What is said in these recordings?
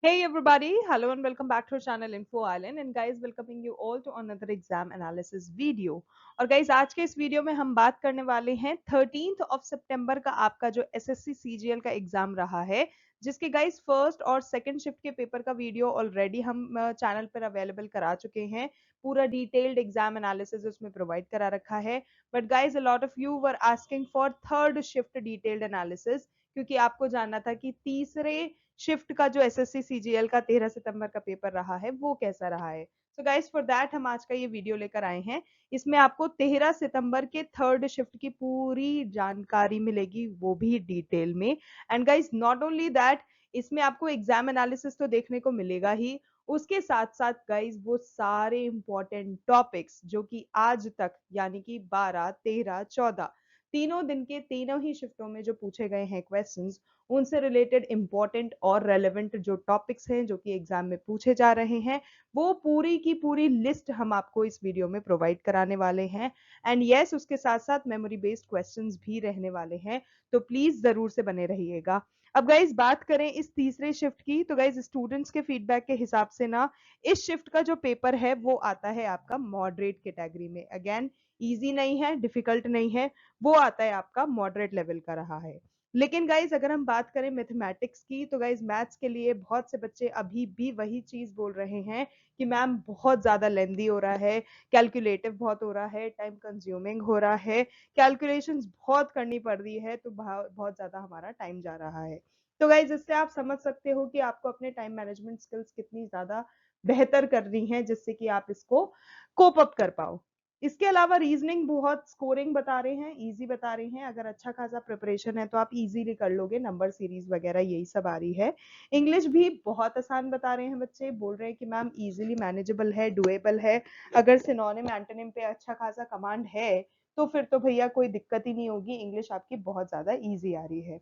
Hey everybody, hello and welcome back to our channel Info Island and guys welcoming you all to another exam analysis video। और guys आज के इस video में हम बात करने वाले हैं 13th ऑफ सितंबर का आपका जो एसएससी सीजीएल का एग्जाम रहा है, जिसके गाइस फर्स्ट और सेकंड शिफ्ट के पेपर का वीडियो ऑलरेडी हम चैनल पर अवेलेबल करा चुके हैं। पूरा डिटेल्ड एग्जाम एनालिसिस उसमें प्रोवाइड करा रखा है। But guys a lot of you were asking for third shift detailed analysis, क्योंकि आपको जानना था कि तीसरे शिफ्ट का जो एसएससी सीजीएल का 13 सितंबर का पेपर रहा है वो कैसा रहा है। सो गाइस फॉर दैट हम आज का ये वीडियो लेकर आए हैं। इसमें आपको 13 सितंबर के थर्ड शिफ्ट की पूरी जानकारी मिलेगी, वो भी डिटेल में। And guys not only that, इसमें आपको एग्जाम एनालिसिस तो देखने को मिलेगा ही, उसके साथ साथ गाइस वो सारे इंपॉर्टेंट टॉपिक्स जो कि आज तक यानी कि 12, 13, 14 तीनों दिन के तीनों ही शिफ्टों में जो पूछे गए हैं क्वेश्चंस, उनसे रिलेटेड इंपॉर्टेंट और रेलेवेंट जो टॉपिक्स हैं जो कि एग्जाम में पूछे जा रहे हैं, वो पूरी की पूरी लिस्ट हम आपको इस वीडियो में प्रोवाइड कराने वाले हैं। एंड यस, उसके साथ साथ मेमोरी बेस्ड क्वेश्चंस भी रहने वाले हैं, तो प्लीज जरूर से बने रहिएगा। अब गाइज बात करें इस तीसरे शिफ्ट की, तो गाइज स्टूडेंट्स के फीडबैक के हिसाब से ना, इस शिफ्ट का जो पेपर है वो आता है आपका मॉडरेट कैटेगरी में। अगेन इजी नहीं है, डिफिकल्ट नहीं है, वो आता है आपका मॉडरेट लेवल का रहा है। लेकिन गाइज अगर हम बात करें मैथमेटिक्स की, तो गाइज मैथ्स के लिए बहुत से बच्चे अभी भी वही चीज बोल रहे हैं कि मैम बहुत ज्यादा लेंदी हो रहा है, कैलकुलेटिव बहुत हो रहा है, टाइम कंज्यूमिंग हो रहा है, कैलकुलेशंस बहुत करनी पड़ रही है, तो बहुत ज्यादा हमारा टाइम जा रहा है। तो गाइज इससे आप समझ सकते हो कि आपको अपने टाइम मैनेजमेंट स्किल्स कितनी ज्यादा बेहतर करनी है, जिससे कि आप इसको कोप अप कर पाओ। इसके अलावा रीजनिंग बहुत स्कोरिंग बता रहे हैं, इजी बता रहे हैं। अगर अच्छा खासा प्रिपरेशन है तो आप इजीली कर लोगे, नंबर सीरीज वगैरह यही सब आ रही है। इंग्लिश भी बहुत आसान बता रहे हैं, बच्चे बोल रहे हैं कि मैम इजीली मैनेजेबल है, डुएबल है। अगर सिनोनिम एंटोनिम पे अच्छा खासा कमांड है तो फिर तो भैया कोई दिक्कत ही नहीं होगी, इंग्लिश आपकी बहुत ज्यादा ईजी आ रही है।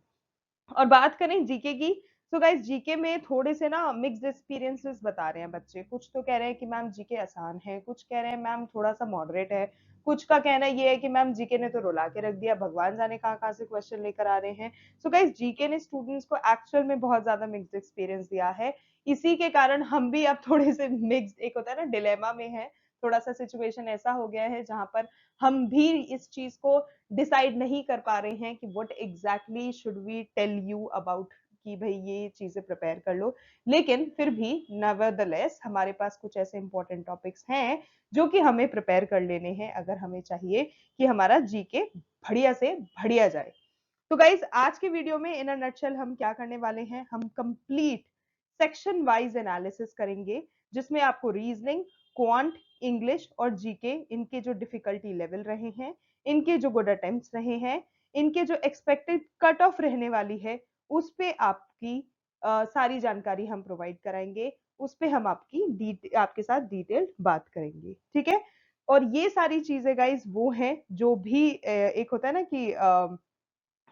और बात करें जीके की, तो गाइस जीके में थोड़े से ना मिक्स्ड एक्सपीरियंसेस बता रहे हैं बच्चे। कुछ तो कह रहे हैं कि मैम जीके आसान है, कुछ कह रहे हैं मैम थोड़ा सा मॉडरेट है, कुछ का कहना ये है कि मैम जीके ने तो रुला के रख दिया, भगवान जाने कहाँ कहाँ से क्वेश्चन लेकर आ रहे हैं। सो गाइस जीके ने स्टूडेंट्स को एक्चुअल में बहुत ज्यादा मिक्स्ड एक्सपीरियंस दिया है। इसी के कारण हम भी अब थोड़े से मिक्स्ड, एक होता है ना डिलेमा में है, थोड़ा सा सिचुएशन ऐसा हो गया है जहां पर हम भी इस चीज को डिसाइड नहीं कर पा रहे हैं कि what exactly should we tell you about, कि भाई ये चीजें प्रिपेयर कर लो। लेकिन फिर भी नेवरदलेस हमारे पास कुछ ऐसे इंपॉर्टेंट टॉपिक्स हैं जो कि हमें प्रिपेयर कर लेने हैं, अगर हमें चाहिए कि हमारा जीके बढ़िया से बढ़िया जाए। तो गाइज आज के वीडियो में इन अ नटशेल हम क्या करने वाले हैं, हम कंप्लीट सेक्शन वाइज एनालिसिस करेंगे, जिसमें आपको रीजनिंग, क्वांट, इंग्लिश और जीके, इनके जो डिफिकल्टी लेवल रहे हैं, इनके जो गुड अटेम्प्ट्स रहे हैं, इनके जो एक्सपेक्टेड कट ऑफ रहने वाली है, उस पे आपकी सारी जानकारी हम प्रोवाइड कराएंगे। उस पे हम आपके साथ डिटेल्ड बात करेंगे, ठीक है। और ये सारी चीजें गाइज वो हैं जो भी एक होता है ना कि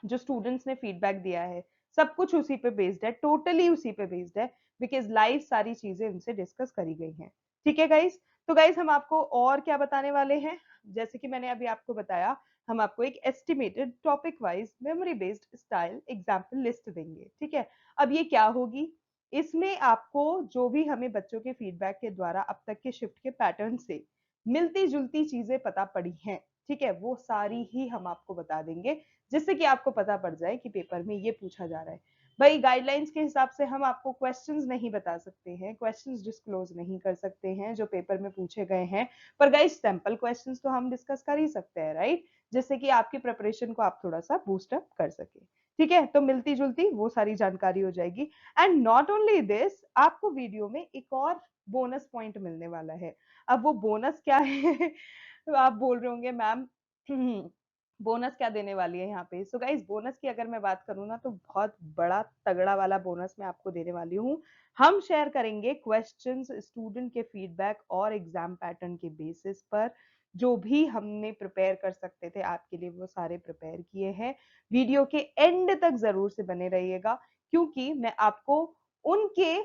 जो स्टूडेंट्स ने फीडबैक दिया है, सब कुछ उसी पे बेस्ड है, टोटली उसी पे बेस्ड है, बिकॉज लाइव सारी चीजें उनसे डिस्कस करी गई हैं। ठीक है गाइस, तो गाइस हम आपको और क्या बताने वाले हैं, जैसे कि मैंने अभी आपको बताया, हम आपको एक estimated topic wise memory based style example list देंगे। ठीक है, अब ये क्या होगी, इसमें आपको जो भी हमें बच्चों के फीडबैक के द्वारा अब तक के शिफ्ट के पैटर्न से मिलती जुलती चीजें पता पड़ी हैं, ठीक है, वो सारी ही हम आपको बता देंगे, जिससे कि आपको पता पड़ जाए कि पेपर में ये पूछा जा रहा है। भाई गाइडलाइंस के हिसाब से हम आपको क्वेश्चंस नहीं बता सकते हैं, क्वेश्चंस डिस्क्लोज नहीं कर सकते हैं जो पेपर में पूछे गए हैं, पर गाइस सैंपल क्वेश्चंस तो हम डिस्कस कर ही सकते हैं, राइट, जिससे कि आपकी प्रिपरेशन को आप थोड़ा सा बूस्ट अप कर सके। ठीक है, तो मिलती जुलती वो सारी जानकारी हो जाएगी। एंड नॉट ओनली दिस, आपको वीडियो में एक और बोनस पॉइंट मिलने वाला है। अब वो बोनस क्या है तो आप बोल रहे होंगे मैम बोनस क्या देने वाली है यहाँ पे। सो गाइस बोनस की अगर मैं बात करूँ ना, तो बहुत बड़ा तगड़ा वाला बोनस मैं आपको देने वाली हूँ। हम शेयर करेंगे क्वेश्चंस, स्टूडेंट के फीडबैक और एग्जाम पैटर्न के बेसिस पर जो भी हमने प्रिपेयर कर सकते थे आपके लिए, वो सारे प्रिपेयर किए हैं। वीडियो के एंड तक जरूर से बने रहिएगा, क्योंकि मैं आपको उनके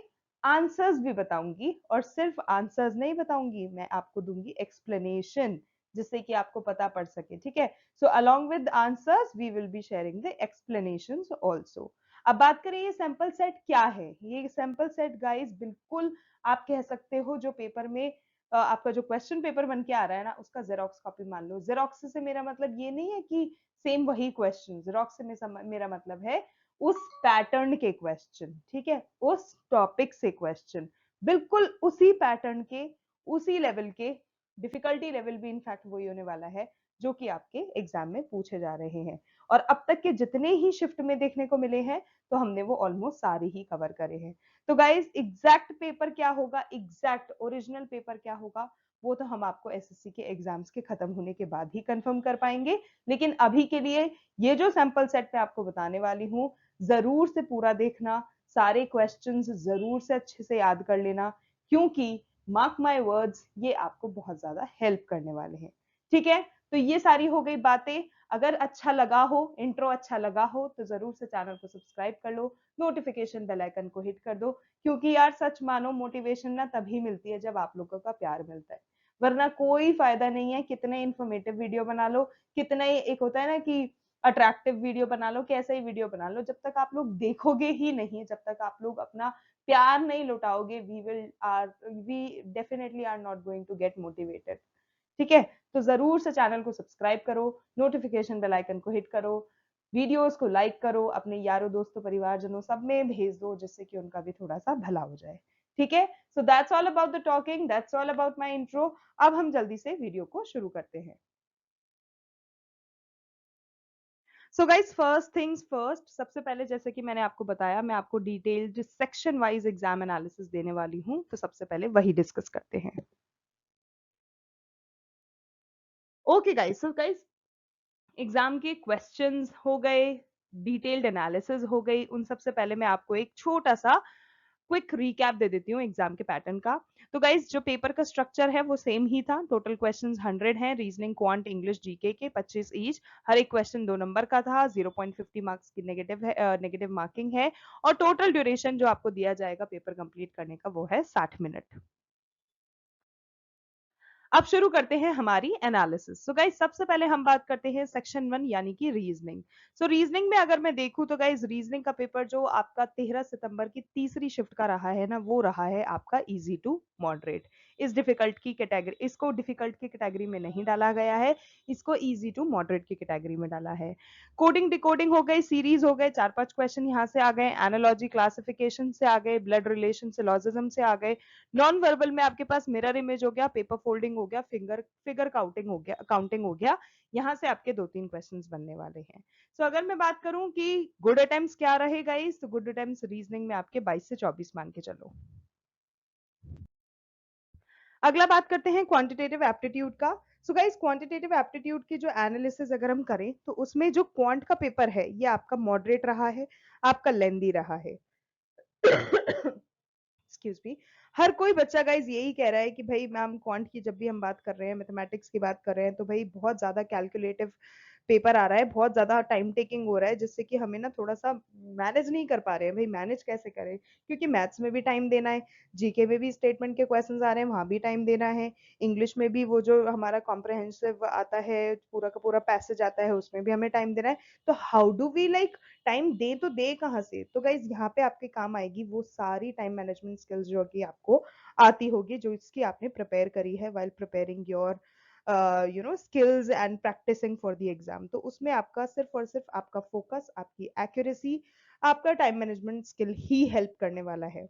आंसर्स भी बताऊंगी, और सिर्फ आंसर्स नहीं बताऊंगी, मैं आपको दूंगी एक्सप्लेनेशन, जिससे कि आपको पता पड़ सके। ठीक है, so along with answers we will be sharing the explanations also। अब बात करें ये सैंपल सेट क्या है। ये सैंपल सेट गाइस बिल्कुल आप कह सकते हो जो पेपर में आपका जो क्वेश्चन पेपर बन के आ रहा है ना, उसका जेरोक्स कॉपी मान लो। जेरोक्स से मेरा मतलब ये नहीं है कि सेम वही क्वेश्चन, जेरोक्स से मेरा मतलब है उस पैटर्न के क्वेश्चन, ठीक है, उस टॉपिक से क्वेश्चन, बिल्कुल उसी पैटर्न के, उसी लेवल के, डिफिकल्टी लेवल भी इनफैक्ट वही होने वाला है जो कि आपके एग्जाम में पूछे जा रहे हैं। और अब तक के जितने ही शिफ्ट में देखने को मिले हैं तो हमने वो ऑलमोस्ट सारे ही कवर करे हैं। तो गाइज एग्जैक्ट पेपर क्या होगा, एग्जैक्ट ओरिजिनल पेपर क्या होगा, वो तो हम आपको एसएससी के एग्जाम्स के खत्म होने के बाद ही कंफर्म कर पाएंगे। लेकिन अभी के लिए ये जो सैंपल सेट मैं आपको बताने वाली हूँ, जरूर से पूरा देखना, सारे क्वेश्चंस जरूर से अच्छे से याद कर लेना, क्योंकि मार्क माय वर्ड्स ये आपको बहुत ज्यादा हेल्प करने वाले हैं। ठीक है, तो ये सारी हो गई बातें। अगर अच्छा लगा हो, इंट्रो अच्छा लगा हो, तो जरूर से चैनल को सब्सक्राइब कर लो, नोटिफिकेशन बेल आइकन को हिट कर दो, क्योंकि यार सच मानो मोटिवेशन ना तभी मिलती है जब आप लोगों का प्यार मिलता है, वरना कोई फायदा नहीं है कितने इन्फॉर्मेटिव वीडियो बना लो, कितने एक होता है ना कि अट्रैक्टिव वीडियो बना लो, कैसा ही वीडियो बना लो, जब तक आप लोग देखोगे ही नहीं, जब तक आप लोग अपना प्यार नहीं लौटाओगे, we definitely are not going to get motivated. ठीक है, तो जरूर से चैनल को सब्सक्राइब करो, नोटिफिकेशन बेल आइकन को हिट करो, वीडियोस को लाइक करो, अपने यारों दोस्तों परिवारजनों सब में भेज दो, जिससे कि उनका भी थोड़ा सा भला हो जाए। ठीक है, so that's all about the talking, that's all about my intro. अब हम जल्दी से वीडियो को शुरू करते हैं। So guys first things first, सबसे पहले जैसे कि मैंने आपको बताया, मैं आपको detailed section wise exam analysis देने वाली हूँ, तो सबसे पहले वही डिस्कस करते हैं। Okay guys, so guys exam के क्वेश्चंस हो गए, डिटेल्ड एनालिसिस हो गई, उन सबसे पहले मैं आपको एक छोटा सा क्विक रिकैप दे देती हूँ एग्जाम के पैटर्न का। तो गाइज जो पेपर का स्ट्रक्चर है वो सेम ही था, टोटल क्वेश्चंस 100 हैं, रीजनिंग क्वांट इंग्लिश जीके के 25 ईच, हर एक क्वेश्चन 2 नंबर का था, 0.50 मार्क्स की नेगेटिव मार्किंग है, और टोटल ड्यूरेशन जो आपको दिया जाएगा पेपर कंप्लीट करने का वो है 60 मिनट। अब शुरू करते हैं हमारी एनालिसिस। सो गाइस सबसे पहले हम बात करते हैं सेक्शन 1 यानी कि रीजनिंग। सो रीजनिंग में अगर मैं देखूं तो गाइस रीजनिंग का पेपर जो आपका 13 सितंबर की तीसरी शिफ्ट का रहा है ना, वो रहा है आपका इजी टू मॉडरेट। इस डिफिकल्ट की कैटेगरी, इसको डिफिकल्ट की कैटेगरी में नहीं डाला गया है, इसको इजी टू मॉडरेट की कैटेगरी में डाला है। कोडिंग डिकोडिंग हो गई, सीरीज हो गए, 4-5 क्वेश्चन यहाँ से आ गए, एनालॉजी क्लासिफिकेशन से आ गए, ब्लड रिलेशन सिलॉजिज्म से आ गए, नॉन वर्बल में आपके पास मिरर इमेज हो गया, पेपर फोल्डिंग हो गया, फिंगर फिगर काउंटिंग हो गया, यहाँ से आपके 2-3 क्वेश्चंस बनने वाले हैं। सो अगर मैं बात करूं कि गुड अटेम्प्ट्स क्या रहेगा इस, तो गुड अटेम्प्ट्स रीजनिंग में आपके 22 से 24 मान के चलो। अगला बात करते हैं क्वांटिटेटिव एप्टीट्यूड का। सो गाइस क्वांटिटेटिव एप्टीट्यूड की जो एनालिसिस अगर हम करें तो उसमें जो क्वांट का पेपर है ये आपका मॉडरेट रहा है, आपका लेंदी रहा है। Excuse me. हर कोई बच्चा गाइज यही कह रहा है कि भाई मैम क्वांट की जब भी हम बात कर रहे हैं, मैथमेटिक्स की बात कर रहे हैं, तो भाई बहुत ज्यादा कैलकुलेटिव पेपर आ रहा है, बहुत ज्यादा टाइम टेकिंग हो रहा है, जिससे कि हमें ना थोड़ा सा मैनेज नहीं कर पा रहे हैं। भाई मैनेज कैसे करें, क्योंकि मैथ्स में भी टाइम देना है, जीके में भी स्टेटमेंट के क्वेश्चंस आ रहे हैं, वहां भी टाइम देना है, इंग्लिश में भी वो जो हमारा कॉम्प्रहेंसिव आता है, पूरा का पूरा पैसेज आता है, उसमें भी हमें टाइम देना है। तो how do we like time दे, तो दे कहाँ से? तो गाइज यहाँ पे आपके काम आएगी वो सारी टाइम मैनेजमेंट स्किल्स जो कि आपको आती होगी, जो इसकी आपने प्रिपेयर करी है while preparing your skills and practising for the exam. तो उसमें आपका सिर्फ और सिर्फ आपका फोकस, आपकी एक्यूरेसी, आपका टाइम मैनेजमेंट स्किल ही हेल्प करने वाला है।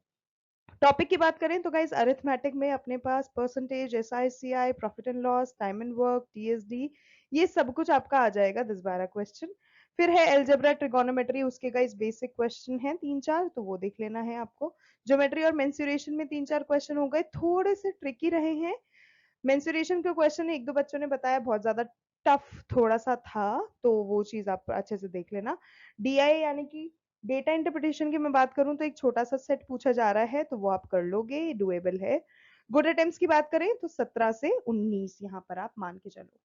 टॉपिक की बात करें तो गाइस अरिथमेटिक में अपने पास percentage, SI CI, profit and loss, time and work, TSD, ये सब कुछ आपका आ जाएगा 10-12 क्वेश्चन। फिर है एल्जेब्रा, ट्रिगोनोमेट्री, उसके गाइस बेसिक क्वेश्चन हैं 3-4, तो वो देख लेना है आपको। ज्योमेट्री और मेंसुरेशन में 3-4 क्वेश्चन हो गए, थोड़े से ट्रिकी रहे हैं। मेंसुरेशन के क्वेश्चन एक दो बच्चों ने बताया बहुत ज्यादा टफ थोड़ा सा था, तो वो चीज आप अच्छे से देख लेना। डीआई यानी कि डेटा इंटरप्रिटेशन की मैं बात करूं तो एक छोटा सा सेट पूछा जा रहा है, तो वो आप कर लोगे, डुएबल है। गुड अटेम्प्ट्स की बात करें तो 17 से 19 यहाँ पर आप मान के चलो।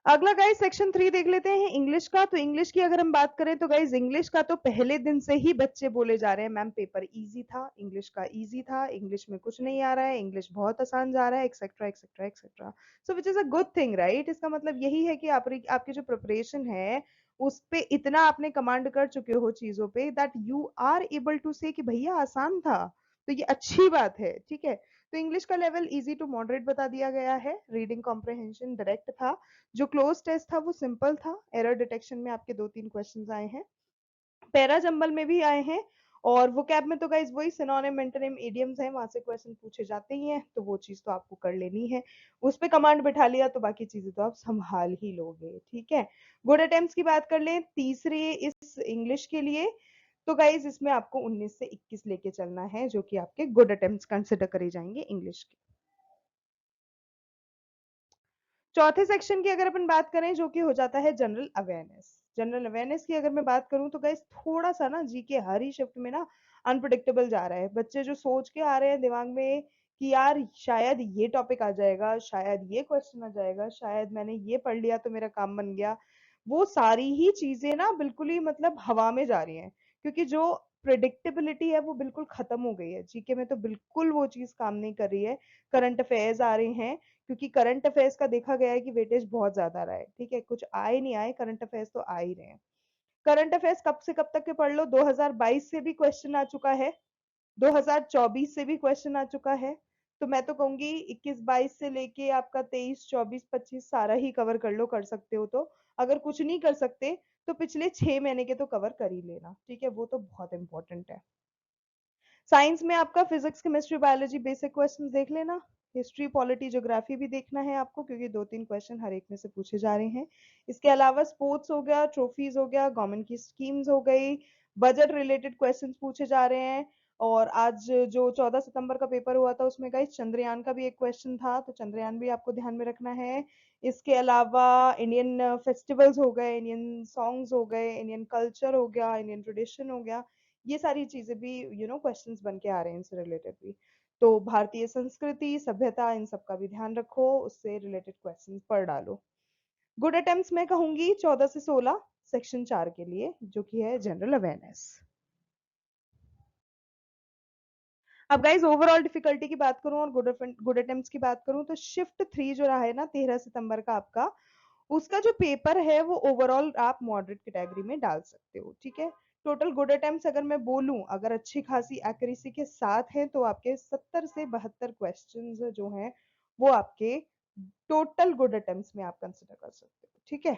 अगला गाइस सेक्शन 3 देख लेते हैं इंग्लिश का। तो इंग्लिश की अगर हम बात करें तो गाइस इंग्लिश का तो पहले दिन से ही बच्चे बोले जा रहे हैं मैम पेपर इजी था, इंग्लिश का इजी था, इंग्लिश में कुछ नहीं आ रहा है, इंग्लिश बहुत आसान जा रहा है, etcetera etcetera etcetera. So which is a good thing right. इसका मतलब यही है कि आपकी जो प्रिपरेशन है उस पे इतना आपने कमांड कर चुके हो चीजों पे that you are able to say कि भैया आसान था, तो ये अच्छी बात है, ठीक है। तो इंग्लिश का लेवल इजी टू मॉडरेट बता दिया गया है, रीडिंग कॉम्प्रहेंशन डायरेक्ट था, जो क्लोज टेस्ट था वो सिंपल था, एरर डिटेक्शन में आपके 2-3 क्वेश्चंस आए हैं, पैरा जंबल में भी आए हैं, और वो कैब में तो गाइज वही सिनोनिम मेंटोनिम इडियम्स हैं, वहां से क्वेश्चन पूछे जाते ही हैं, तो वो चीज तो आपको कर लेनी है। उस पे कमांड बिठा लिया तो बाकी चीजें तो आप संभाल ही लोगे, ठीक है। गुड अटेम्प्ट्स की बात कर लें तीसरे इस इंग्लिश के लिए, तो गाइज इसमें आपको 19 से 21 लेके चलना है, जो कि आपके गुड अटेम्प्ट्स कंसिडर करे जाएंगे इंग्लिश के। चौथे सेक्शन की अगर अपन बात करें जो कि हो जाता है जनरल अवेयरनेस, जनरल अवेयरनेस की अगर मैं बात करूं तो गाइस थोड़ा सा ना जीके हर ही शिफ्ट में ना अनप्रडिक्टेबल जा रहा है, बच्चे जो सोच के आ रहे हैं दिमाग में कि यार शायद ये टॉपिक आ जाएगा, शायद ये क्वेश्चन आ जाएगा, शायद मैंने ये पढ़ लिया तो मेरा काम बन गया, वो सारी ही चीजें ना बिल्कुल ही मतलब हवा में जा रही हैं, क्योंकि जो प्रिडिक्टेबिलिटी है वो बिल्कुल खत्म हो गई है जीके में, तो बिल्कुल वो चीज काम नहीं कर रही है। करंट अफेयर्स आ रहे हैं, क्योंकि करंट अफेयर्स का देखा गया है कि वेटेज बहुत ज्यादा रहा है, ठीक है, कुछ आए नहीं आए करंट अफेयर्स तो आ ही रहे हैं। करंट अफेयर्स कब से कब तक के पढ़ लो, 2022 से भी क्वेश्चन आ चुका है, 2024 से भी क्वेश्चन आ चुका है, तो मैं तो कहूंगी 21-22 से लेके आपका 23-24-25 सारा ही कवर कर लो, कर सकते हो तो। अगर कुछ नहीं कर सकते तो पिछले 6 महीने के तो कवर कर ही लेना, ठीक है, वो तो बहुत इंपॉर्टेंट है। साइंस में आपका physics chemistry biology basic questions देख लेना, हिस्ट्री पॉलिटी ज्योग्राफी भी देखना है आपको, क्योंकि 2-3 क्वेश्चन हर एक में से पूछे जा रहे हैं। इसके अलावा स्पोर्ट्स हो गया, ट्रॉफीज हो गया, गवर्नमेंट की स्कीम्स हो गई, बजट रिलेटेड क्वेश्चंस पूछे जा रहे हैं। और आज जो 14 सितंबर का पेपर हुआ था उसमें गाइस चंद्रयान का भी एक क्वेश्चन था, तो चंद्रयान भी आपको ध्यान में रखना है। इसके अलावा इंडियन फेस्टिवल्स हो गए, इंडियन सॉन्ग्स हो गए, इंडियन कल्चर हो गया, इंडियन ट्रेडिशन हो गया, ये सारी चीजें भी क्वेश्चंस बन के आ रहे हैं इनसे रिलेटेड भी। तो भारतीय संस्कृति सभ्यता इन सब का भी ध्यान रखो, उससे रिलेटेड क्वेश्चंस पढ़ डालो। गुड अटेम्प्ट्स मैं कहूंगी 14 से 16 सेक्शन 4 के लिए, जो कि है जनरल अवेयरनेस। अब गाइज ओवरऑल डिफिकल्टी की बात करूं और गुड अटेम्प्ट्स की बात करूं, तो शिफ्ट 3 जो रहा है ना 13 सितंबर का आपका, उसका जो पेपर है वो ओवरऑल आप मॉडरेट कैटेगरी में डाल सकते हो, ठीक है। टोटल गुड अटेम्प्ट्स अगर मैं बोलूं, अगर अच्छी खासी एक्यूरेसी के साथ हैं, तो आपके 70 से 72 क्वेश्चंस जो हैं वो आपके टोटल गुड अटेम्प्ट्स में आप कंसिडर कर सकते हो, ठीक है।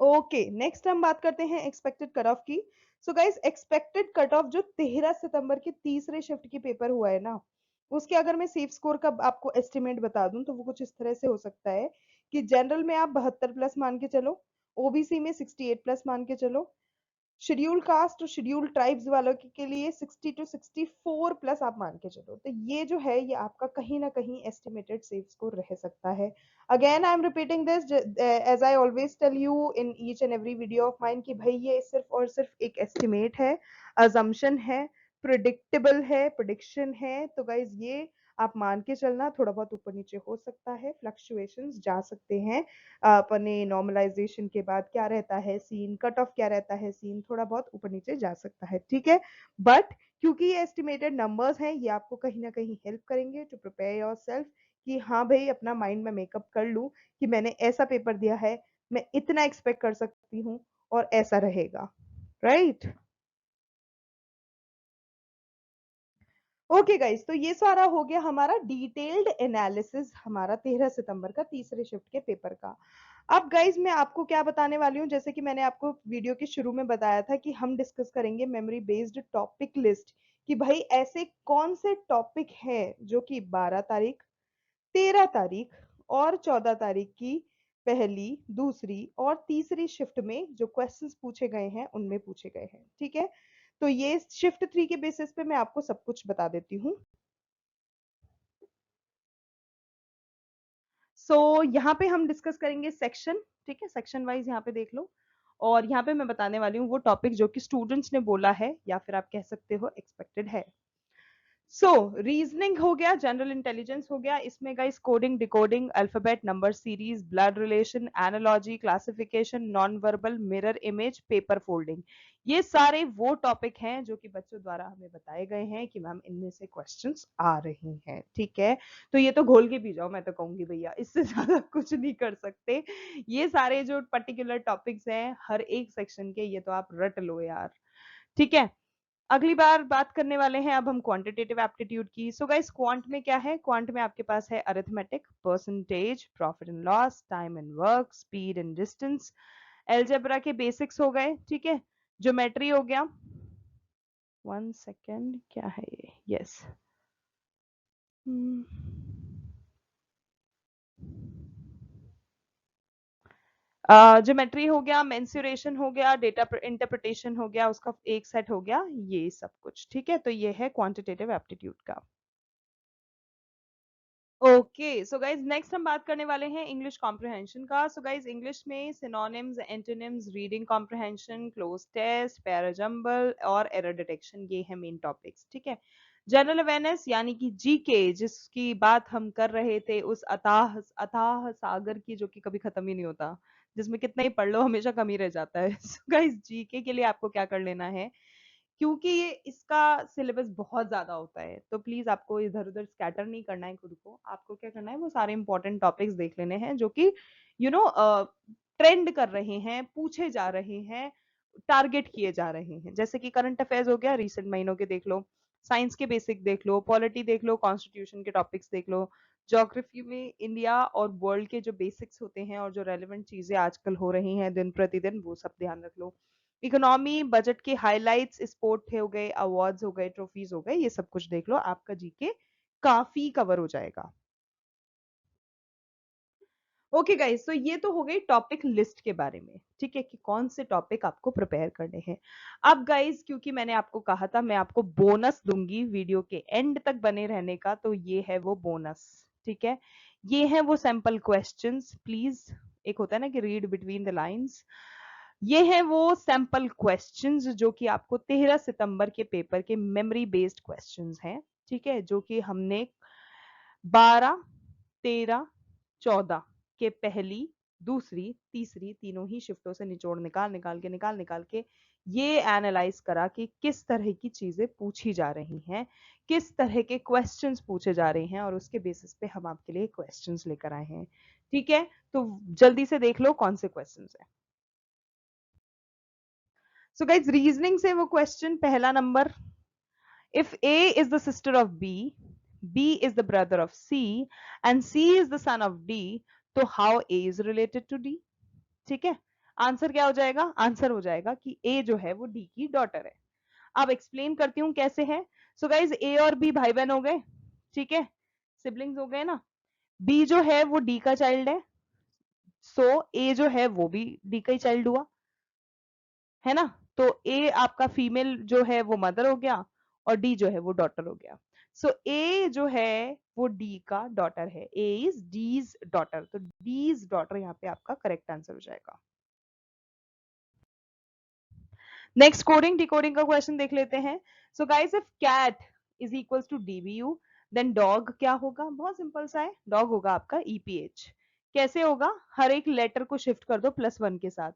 ओके, नेक्स्ट हम बात करते हैं एक्सपेक्टेड कट ऑफ की। So guys expected cut off जो 13 सितंबर के तीसरे शिफ्ट की पेपर हुआ है ना, उसके अगर मैं सेफ स्कोर का आपको एस्टिमेट बता दूं तो वो कुछ इस तरह से हो सकता है कि जनरल में आप 72 प्लस मान के चलो, ओबीसी में 68 प्लस मान के चलो, शेड्यूल कास्ट और शेड्यूल ट्राइब्स वालों के लिए 60 to 64 प्लस आप मान के चलो, तो ये जो है ये आपका कहीं ना कहीं एस्टिमेटेड सेफ स्कोर रह सकता है। Again I am repeating this as I always tell you in each and every video of mine कि भाई ये सिर्फ और सिर्फ एक एस्टिमेट है, अजम्पशन है, प्रिडिक्टेबल है, प्रिडिक्शन है, तो गाइज ये आप मान के चलना, थोड़ा बहुत ऊपर नीचे हो सकता है, फ्लक्चुएशंस जा सकते हैं, अपने नॉर्मलाइजेशन के बाद क्या रहता है सीन, कट ऑफ क्या रहता है सीन, थोड़ा बहुत ऊपर नीचे जा सकता है, ठीक है। बट क्योंकि ये एस्टिमेटेड नंबर्स हैं, ये आपको कहीं ना कहीं हेल्प करेंगे टू प्रिपेयर योर सेल्फ, कि हाँ भाई अपना माइंड में मेकअप कर लूँ कि मैंने ऐसा पेपर दिया है, मैं इतना एक्सपेक्ट कर सकती हूँ और ऐसा रहेगा, राइट। ओके गाइस, तो ये सारा हो गया हमारा डिटेल्ड एनालिसिस हमारा 13 सितंबर का तीसरे शिफ्ट के पेपर का। अब गाइस मैं आपको क्या बताने वाली हूँ, जैसे कि मैंने आपको वीडियो के शुरू में बताया था कि हम डिस्कस करेंगे मेमोरी बेस्ड टॉपिक लिस्ट, कि भाई ऐसे कौन से टॉपिक हैं जो कि 12 तारीख, 13 तारीख और 14 तारीख की पहली, दूसरी और तीसरी शिफ्ट में जो क्वेश्चंस पूछे गए हैं उनमें पूछे गए हैं, ठीक है। तो ये शिफ्ट 3 के बेसिस पे मैं आपको सब कुछ बता देती हूँ। सो यहाँ पे हम डिस्कस करेंगे सेक्शन, ठीक है, सेक्शन वाइज यहाँ पे देख लो, और यहाँ पे मैं बताने वाली हूँ वो टॉपिक जो कि स्टूडेंट्स ने बोला है या फिर आप कह सकते हो एक्सपेक्टेड है। सो रीजनिंग हो गया, जनरल इंटेलिजेंस हो गया, इसमें guys coding, decoding, alphabet, number series, blood relation, analogy, classification, non verbal, mirror image, paper folding, ये सारे वो टॉपिक हैं जो कि बच्चों द्वारा हमें बताए गए हैं कि मैम इनमें से क्वेश्चंस आ रहे हैं। ठीक है, तो ये तो घोल के पी जाओ, मैं तो कहूंगी भैया, इससे ज्यादा कुछ नहीं कर सकते। ये सारे जो पर्टिकुलर टॉपिक्स हैं हर एक सेक्शन के, ये तो आप रट लो यार। ठीक है, अगली बार बात करने वाले हैं अब हम क्वांटिटेटिव एप्टीट्यूड की। सो गाइस, क्वांट में क्या है? क्वांट में आपके पास है arithmetic, percentage, profit and loss, time and work, speed and distance, algebra के बेसिक्स हो गए। ठीक है, ज्योमेट्री हो गया, वन सेकेंड, क्या है ये, यस, ज्योमेट्री हो गया, मेंसुरेशन हो गया, डेटा इंटरप्रिटेशन हो गया, उसका एक सेट हो गया, ये सब कुछ। ठीक है, तो ये है क्वांटिटेटिव एप्टीट्यूड का। ओके, सो गाइज नेक्स्ट हम बात करने वाले हैं इंग्लिश कॉम्प्रिहेंशन का। सो गाइज इंग्लिश में synonyms, antonyms, reading comprehension, cloze test, parajumble और एरर डिटेक्शन, ये है मेन टॉपिक्स। ठीक है, जनरल अवेयरनेस यानी कि जीके, जिसकी बात हम कर रहे थे, उस अथाह अथाह सागर की जो कि कभी खत्म ही नहीं होता, जिसमें कितना ही पढ़ लो हमेशा कम ही रह जाता है। सो गाइज जीके के लिए आपको क्या कर लेना है, क्योंकि ये इसका सिलेबस बहुत ज्यादा होता है, तो प्लीज आपको इधर उधर स्कैटर नहीं करना है खुद को। आपको क्या करना है, वो सारे इंपॉर्टेंट टॉपिक्स देख लेने हैं जो कि यू नो ट्रेंड कर रहे हैं, पूछे जा रहे हैं, टारगेट किए जा रहे हैं। जैसे कि करंट अफेयर्स हो गया, रिसेंट महीनों के देख लो, साइंस के बेसिक देख लो, पॉलिटी देख लो, कॉन्स्टिट्यूशन के टॉपिक्स देख लो, ज्योग्राफी में इंडिया और वर्ल्ड के जो बेसिक्स होते हैं और जो रेलिवेंट चीजें आजकल हो रही हैं दिन प्रतिदिन, वो सब ध्यान रख लो। इकोनॉमी, बजट के हाइलाइट्स, स्पोर्ट हो गए, अवार्ड्स हो गए, ट्रॉफीज हो गए, ये सब कुछ देख लो, आपका जीके काफी कवर हो जाएगा। ओके गाइस, तो ये तो हो गई टॉपिक लिस्ट के बारे में। ठीक है, कि कौन से टॉपिक आपको प्रिपेयर करने हैं। अब गाइस, क्योंकि मैंने आपको कहा था मैं आपको बोनस दूंगी वीडियो के एंड तक बने रहने का, तो ये है वो बोनस। ठीक है, ये है वो सैंपल क्वेश्चंस, प्लीज, एक होता है ना कि रीड बिटवीन द लाइंस, ये है वो सैंपल क्वेश्चंस जो कि आपको 13 सितंबर के पेपर के मेमोरी बेस्ड क्वेश्चंस हैं। ठीक है, जो कि हमने 12, 13, 14 के पहली, दूसरी, तीसरी, तीनों ही शिफ्टों से निचोड़ निकाल के ये एनालाइज करा कि किस तरह की चीजें पूछी जा रही हैं, किस तरह के क्वेश्चंस पूछे जा रहे हैं, और उसके बेसिस पे हम आपके लिए क्वेश्चंस लेकर आए हैं। ठीक है, तो जल्दी से देख लो कौन से क्वेश्चंस है। सो गाइज रीजनिंग से वो क्वेश्चन, पहला number, if A is the sister of B, B is the brother of C, and C is the son of D, तो how A is related to D? ठीक है, answer क्या हो जाएगा? Answer हो जाएगा कि A जो है वो D की डॉटर है। अब एक्सप्लेन करती हूँ कैसे है। सो गाइज A और B भाई बहन हो गए, ठीक है, सिबलिंग्स हो गए ना। B जो है वो D का चाइल्ड है, सो A जो है वो भी D का ही चाइल्ड हुआ, है ना। तो ए आपका फीमेल जो है वो मदर हो गया, और डी जो है वो डॉटर हो गया। सो ए जो है वो डी का डॉटर है, ए इज डीज डॉटर, तो डीज डॉटर यहाँ पे आपका करेक्ट आंसर हो जाएगा। नेक्स्ट कोडिंग डिकोडिंग का क्वेश्चन देख लेते हैं। So guys, if cat is equals to DBU, then dog क्या होगा? बहुत सिंपल सा है, डॉग होगा आपका ईपीएच। कैसे होगा? हर एक लेटर को शिफ्ट कर दो +1 के साथ,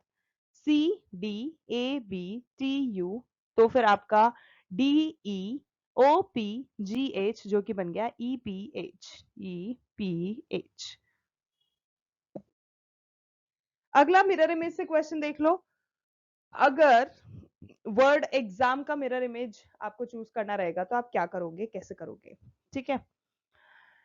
C, D, A, B, T, U, तो फिर आपका D, E, O, P, G, H, जो कि बन गया E P H, E P H. अगला मिरर इमेज से क्वेश्चन देख लो। अगर वर्ड एग्जाम का मिरर इमेज आपको चूज करना रहेगा तो आप क्या करोगे, कैसे करोगे? ठीक है,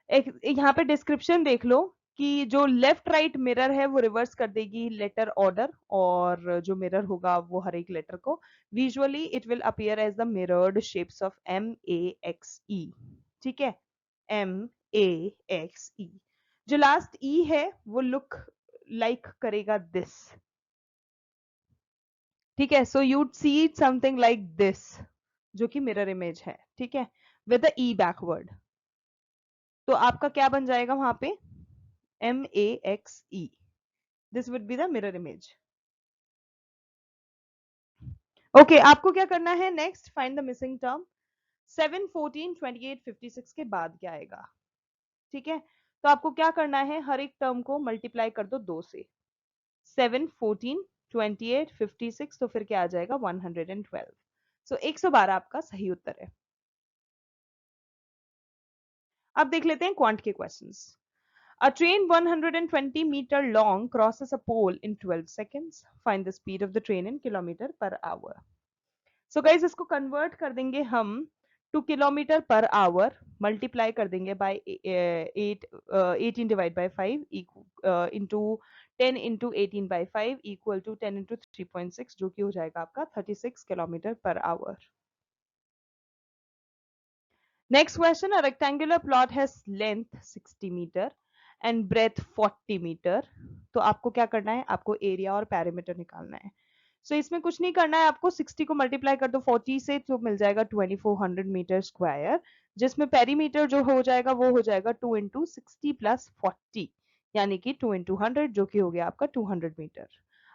एक यहाँ पे डिस्क्रिप्शन देख लो कि जो लेफ्ट राइट मिरर है वो रिवर्स कर देगी लेटर ऑर्डर, और जो मिरर होगा वो हर एक लेटर को visually it will appear as the mirrored shapes of MAXE। ठीक है, MAXE, जो लास्ट ई है वो लुक लाइक करेगा दिस। ठीक है, so you'd see something like this, जो कि मिरर इमेज है। ठीक है, विद द ई बैकवर्ड, तो आपका क्या बन जाएगा वहां पे? MAXE, this would be the mirror image. Okay, आपको क्या करना है next? Find the missing term. 7, 14, 28, 56 के बाद क्या आएगा? ठीक है, तो आपको क्या करना है, हर एक टर्म को मल्टीप्लाई कर दो 2 से। 7, 14, 28, 56, तो फिर क्या आ जाएगा? 112। सो 112 आपका सही उत्तर है। अब देख लेते हैं क्वांट के questions. A train 120 meter long crosses a pole in 12 seconds. Find the speed of the train in kilometer per hour. So guys, इसको कन्वर्ट कर देंगे हम to kilometre per hour, multiply कर देंगे by 18 divide by 5 into 10 into 18 by 5 equal to 10 into 3.6, जो कि हो जाएगा आपका 36 kilometre per hour. Next question, a rectangular plot has length 60 meter and breadth 40 meter. तो आपको क्या करना है, आपको एरिया और पैरामीटर निकालना है। सो इसमें कुछ नहीं करना है, आपको 60 को मल्टीप्लाई कर दो 40 से, तो मिल जाएगा 2400 मीटर स्क्वायर, जिसमें पेरीमीटर जो हो जाएगा वो हो जाएगा 2 इंटू 60 प्लस 40, यानी कि 2 इंटू 100, जो कि हो गया आपका 200 मीटर।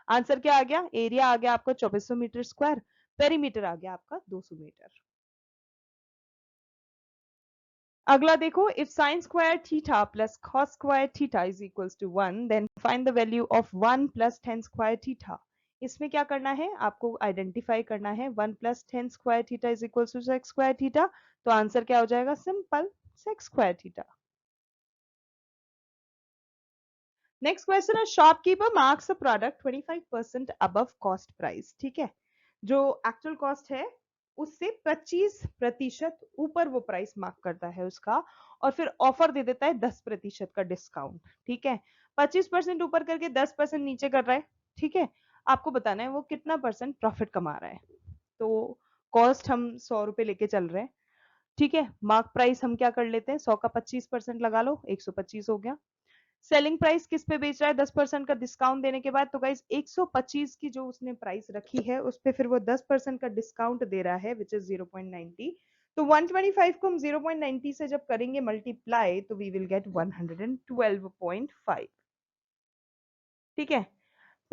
आंसर क्या आ गया? एरिया आ गया आपका 2400 मीटर स्क्वायर, पेरीमीटर आ गया आपका 200 मीटर। अगला देखो, if sine square theta plus cos square theta is equals to 1, then find the value of 1 plus 10 square theta. इसमें क्या करना है, आपको आइडेंटिफाई करना है 1 plus 10 square theta is equals to sec square theta. तो आंसर क्या हो जाएगा? Simple, sec square theta. Next question है, shopkeeper marks a product 25% above cost price. ठीक है, जो एक्चुअल कॉस्ट है उससे 25% ऊपर वो प्राइस मार्क करता है उसका, और फिर ऑफर दे देता है 10% का डिस्काउंट। ठीक है, 25% ऊपर करके 10% नीचे कर रहा है। ठीक है, आपको बताना है वो कितना परसेंट प्रॉफिट कमा रहा है। तो कॉस्ट हम 100 रुपए लेके चल रहे हैं। ठीक है, मार्क प्राइस हम क्या कर लेते हैं, 100 का 25% लगा लो, 125 हो गया। सेलिंग प्राइस किस पे बेच रहा है? 10% का डिस्काउंट देने के बाद। तो गाइस 125 की जो उसने प्राइस रखी है उस पे फिर वो 10% का डिस्काउंट दे रहा है, विच इज 0.90। तो 125 को हम 0.90 से जब करेंगे मल्टीप्लाई, तो वी विल गेट 112.5। ठीक है,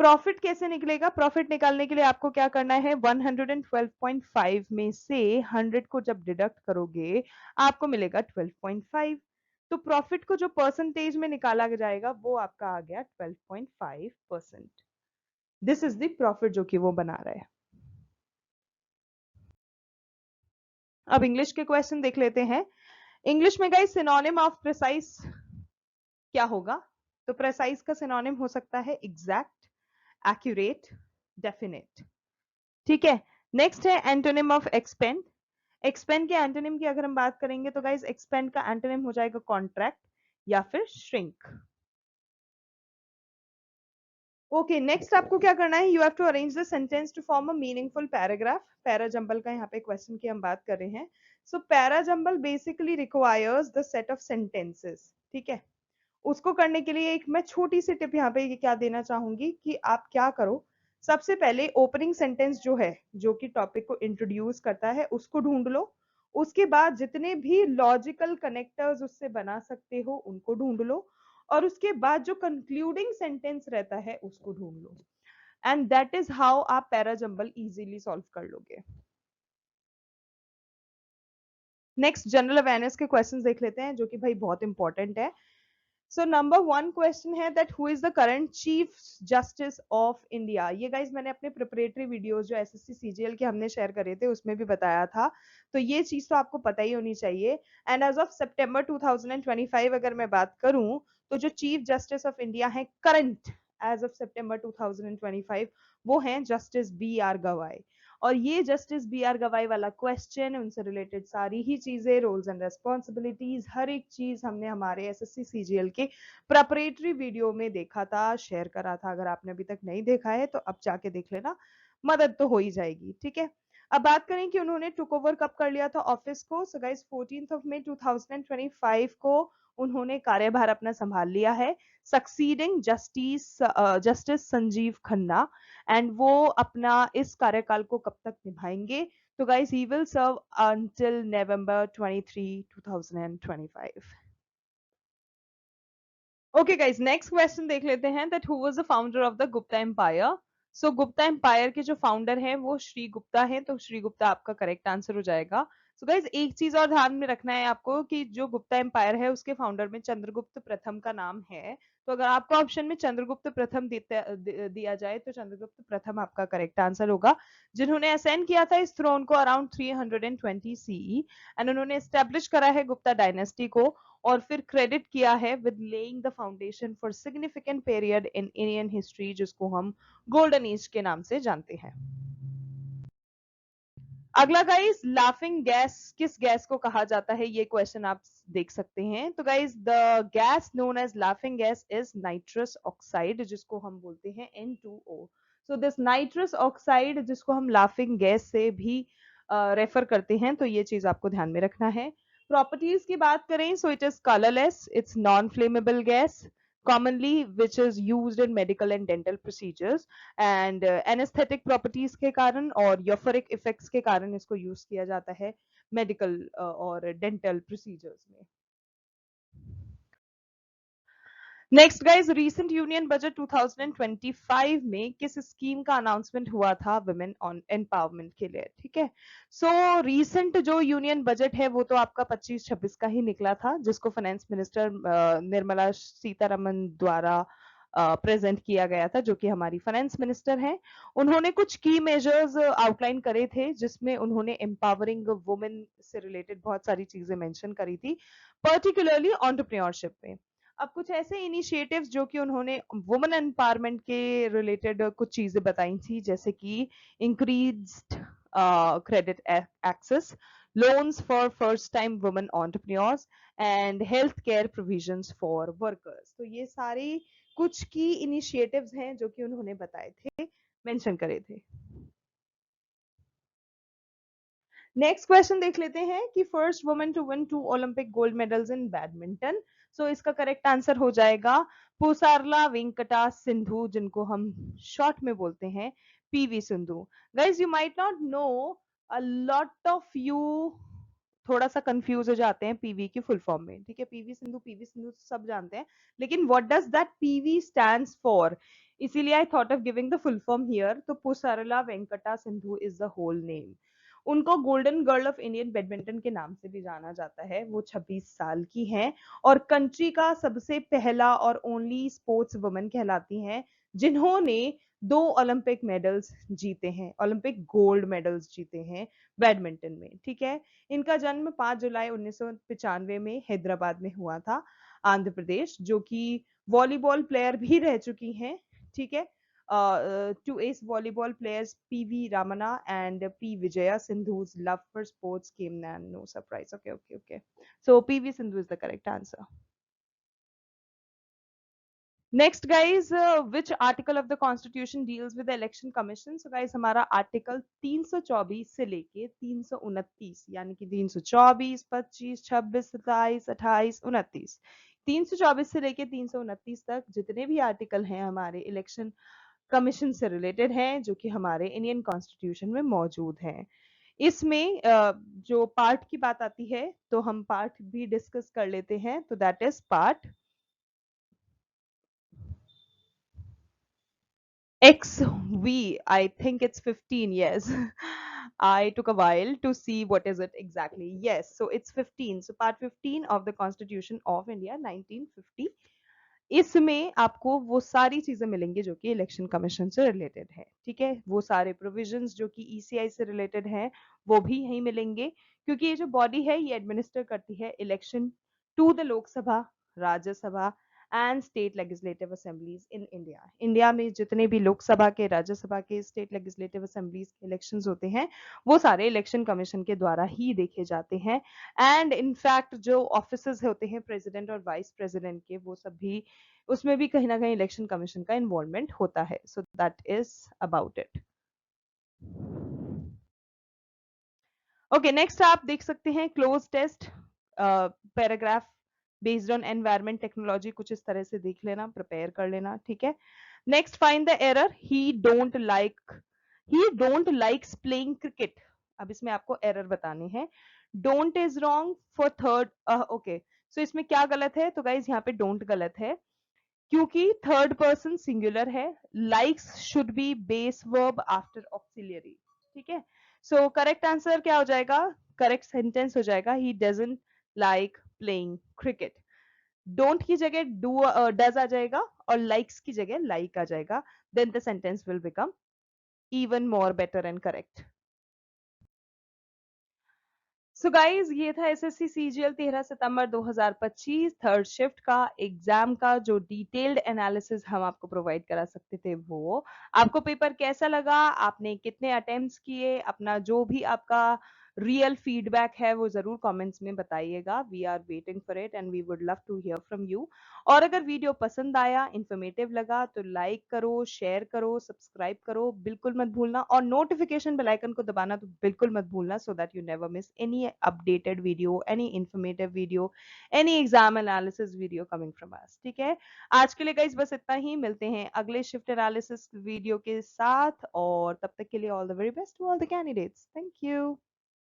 प्रॉफिट कैसे निकलेगा? प्रॉफिट निकालने के लिए आपको क्या करना है, 112.5 में से 100 को जब डिडक्ट करोगे आपको मिलेगा 12.5। तो प्रॉफिट को जो परसेंटेज में निकाला जाएगा वो आपका आ गया 12.5%। दिस इज द प्रॉफिट जो कि वो बना रहा है। अब इंग्लिश के क्वेश्चन देख लेते हैं। इंग्लिश में गाइस सिनोनिम ऑफ प्रिसाइज क्या होगा? तो प्रिसाइज का सिनोनिम हो सकता है एग्जैक्ट, एक्यूरेट, डेफिनेट। ठीक है, नेक्स्ट है एंटोनिम ऑफ एक्सपेंड। एक्सपेंड के एंटोनिम की अगर हम बात करेंगे तो गाइस एक्सपेंड का एंटोनिम हो जाएगा कॉन्ट्रैक्ट या फिर श्रिंक। ओके, नेक्स्ट आपको क्या करना है, you have to arrange the sentence to form a meaningful paragraph. Parajumble का यहाँ पे क्वेश्चन की हम बात कर रहे हैं। So parajumble basically requires the set of sentences. ठीक है, उसको करने के लिए एक मैं छोटी सी टिप यहाँ पे क्या देना चाहूंगी कि आप क्या करो, सबसे पहले ओपनिंग सेंटेंस जो है, जो कि टॉपिक को इंट्रोड्यूस करता है, उसको ढूंढ लो। उसके बाद जितने भी लॉजिकल कनेक्टर्स उससे बना सकते हो उनको ढूंढ लो, और उसके बाद जो कंक्लूडिंग सेंटेंस रहता है उसको ढूंढ लो। एंड दैट इज हाउ आप पैराजंबल इजीली सॉल्व कर लोगे। नेक्स्ट जनरल अवेयरनेस के क्वेश्चंस देख लेते हैं, जो कि भाई बहुत इंपॉर्टेंट है। सो नंबर 1 क्वेश्चन है that who is the current chief justice of India. ये गाइज मैंने अपने प्रिपरेटरी वीडियोस जो एसएससी सीजीएल के हमने शेयर करे थे उसमें भी बताया था, तो ये चीज तो आपको पता ही होनी चाहिए। एंड एज ऑफ सितंबर 2025 अगर मैं बात करूं, तो जो चीफ जस्टिस ऑफ इंडिया है करंट एज ऑफ सितंबर 2025, वो हैं जस्टिस बी आर गवाई। और ये जस्टिस बी आर गवाई वाला क्वेश्चन, उनसे रिलेटेड सारी ही चीजें, रोल्स एंड रेस्पॉन्सिबिलिटीज, हर एक चीज हमने हमारे एसएससी सीजीएल के प्रेपरेटरी वीडियो में देखा था, शेयर करा था। अगर आपने अभी तक नहीं देखा है तो अब जाके देख लेना, मदद तो हो ही जाएगी। ठीक है, अब बात करें कि उन्होंने टुक ओवर कब कर लिया था ऑफिस को। सो गाइस 14 मई 2025 को उन्होंने कार्यभार अपना संभाल लिया है, succeeding justice Sanjiv Khanna. And वो अपना इस कार्यकाल को कब तक निभाएंगे? तो guys he will serve until November 23, 2025। Okay guys, next question देख लेते हैं that who was the founder of the Gupta empire. So Gupta empire के जो फाउंडर हैं वो श्री गुप्ता हैं, तो श्री गुप्ता आपका करेक्ट आंसर हो जाएगा। सो गाइज एक चीज और ध्यान में रखना है आपको कि जो गुप्ता एम्पायर है उसके फाउंडर में चंद्रगुप्त प्रथम का नाम है। तो अगर आपको ऑप्शन में चंद्रगुप्त प्रथम दिया जाए तो चंद्रगुप्त प्रथम आपका करेक्ट आंसर होगा, जिन्होंने असेंड किया था इस थ्रोन को अराउंड 320 सीई एंड उन्होंने एस्टेब्लिश करा है गुप्ता डायनेस्टी को, और फिर क्रेडिट किया है with laying the foundation for significant period in Indian history, जिसको हम गोल्डन एज के नाम से जानते हैं। अगला गाइस, लाफिंग गैस किस गैस को कहा जाता है, ये क्वेश्चन आप देख सकते हैं। तो guys the gas known as laughing gas is nitrous oxide, जिसको हम बोलते हैं N2O। So this nitrous oxide, जिसको हम लाफिंग गैस से भी रेफर करते हैं, तो ये चीज आपको ध्यान में रखना है। प्रॉपर्टीज की बात करें, so it is colourless, it's non flammable gas, commonly which is used in medical and dental procedures, and anaesthetic properties के कारण और यूफोरिक इफेक्ट्स के कारण इसको यूज किया जाता है मेडिकल और डेंटल प्रोसीजर्स में। Next guys, recent union budget 2025 में किस स्कीम का अनाउंसमेंट हुआ था वुमेन ऑन एम्पावरमेंट के लिए, ठीक है। सो रीसेंट जो यूनियन बजट है वो तो आपका 25-26 का ही निकला था, जिसको फाइनेंस मिनिस्टर निर्मला सीतारमन द्वारा प्रेजेंट किया गया था, जो कि हमारी फाइनेंस मिनिस्टर हैं। उन्होंने कुछ की मेजर्स आउटलाइन करे थे, जिसमें उन्होंने एम्पावरिंग वुमेन से रिलेटेड बहुत सारी चीजें मेंशन करी थी, पर्टिकुलरली एंटरप्रेन्योरशिप में। अब कुछ ऐसे इनिशिएटिव्स जो कि उन्होंने वुमेन एम्पावरमेंट के रिलेटेड कुछ चीजें बताई थी, जैसे कि increased credit access, loans for first time women entrepreneurs and health care provisions for workers। तो ये सारे कुछ की इनिशिएटिव्स हैं जो कि उन्होंने बताए थे, मेंशन करे थे। नेक्स्ट क्वेश्चन देख लेते हैं कि first woman to win 2 Olympic gold medals in badminton. So इसका करेक्ट आंसर हो जाएगा पुसारला वेंकटा सिंधु, जिनको हम शॉर्ट में बोलते हैं PV Sindhu. Guys you might not know, a lot of you थोड़ा सा कंफ्यूज हो जाते हैं पीवी की फुल फॉर्म में, ठीक है। पीवी सिंधु सब जानते हैं, लेकिन what does that PV stands for, इसीलिए I thought of giving the full form here. तो Pusarla Venkata Sindhu is the whole name. उनको golden girl of Indian badminton के नाम से भी जाना जाता है। वो 26 साल की हैं और कंट्री का सबसे पहला और ओनली स्पोर्ट्स वुमन कहलाती हैं जिन्होंने 2 ओलंपिक मेडल्स जीते हैं, ओलंपिक गोल्ड मेडल्स जीते हैं बैडमिंटन में, ठीक है। इनका जन्म 5 जुलाई 1995 में हैदराबाद में हुआ था, आंध्र प्रदेश, जो कि वॉलीबॉल प्लेयर भी रह चुकी हैं, ठीक है। To ace volleyball players PV Ramana and P Vijaya Sindhu's love for sports came and no surprise. Okay, okay, okay. So PV Sindhu is the correct answer. Next, guys, which article of the Constitution deals with the Election Commission? So, guys, हमारा article 324 से लेके 329, यानी कि 324, 25, 26, 27, 28, 29, 324 से लेके 329 तक जितने भी आर्टिकल हैं हमारे इलेक्शन कमीशन से रिलेटेड हैं, जो कि हमारे इंडियन कॉन्स्टिट्यूशन में मौजूद हैं। इसमें जो पार्ट की बात आती है तो हम पार्ट भी डिस्कस कर लेते हैं। तो that is part XV, I think it's 15, yes. I took a while to see what is it exactly. Yes, so it's 15. So part 15 of the Constitution of India 1950, इसमें आपको वो सारी चीजें मिलेंगी जो कि इलेक्शन कमीशन से रिलेटेड है, ठीक है। वो सारे प्रोविजंस जो कि ईसीआई से रिलेटेड हैं वो भी यहीं मिलेंगे, क्योंकि ये जो बॉडी है ये एडमिनिस्टर करती है election to the Lok Sabha, Rajya Sabha and state legislative assemblies in India. India में जितने भी लोकसभा के, राज्यसभा के, स्टेट लेजिस्लेटिव असेंबलीज के इलेक्शंस होते हैं वो सारे इलेक्शन कमीशन के द्वारा ही देखे जाते हैं। एंड इनफैक्ट जो ऑफिसर्स होते हैं प्रेसिडेंट और वाइस प्रेसिडेंट के, वो सब भी, उसमें भी कहीं ना कहीं इलेक्शन कमीशन का इन्वॉल्वमेंट होता है। So that is about it. Okay, next आप देख सकते हैं cloze test paragraph based on environment technology, कुछ इस तरह से देख लेना, प्रिपेयर कर लेना, ठीक है। Next, find the error, he don't likes playing cricket. अब इसमें आपको एरर बताने हैं। Don't is wrong for third, okay, so इसमें क्या गलत है? तो गाइज यहाँ पे डोंट गलत है, क्योंकि थर्ड पर्सन सिंगुलर है। Likes should be base verb after auxiliary, ठीक है। सो करेक्ट आंसर क्या हो जाएगा? करेक्ट सेंटेंस हो जाएगा he doesn't like playing cricket. Don't की जगह डू डज आ जाएगा और लाइक्स की जगह लाइक आ जाएगा। Then the sentence will become even more better and correct. So guys ये था एसएससी सीजीएल 13 सितंबर 2025 थर्ड शिफ्ट का एग्जाम का जो डिटेल्ड एनालिसिस हम आपको प्रोवाइड करा सकते थे वो। आपको पेपर कैसा लगा, आपने कितने अटेम्प्ट्स किए, अपना जो भी आपका रियल फीडबैक है वो जरूर कमेंट्स में बताइएगा। We are waiting for it and we would love to hear from you. और अगर वीडियो पसंद आया, इंफॉर्मेटिव लगा तो लाइक करो, शेयर करो, सब्सक्राइब करो बिल्कुल मत भूलना, और नोटिफिकेशन बेल आइकन को दबाना तो बिल्कुल मत भूलना, so that you never miss any updated video, any informative video, any exam analysis video coming from us. ठीक है, आज के लिए गाइस बस इतना ही। मिलते हैं अगले शिफ्ट एनालिसिस वीडियो के साथ, और तब तक के लिए all the very best to all the candidates. Thank you.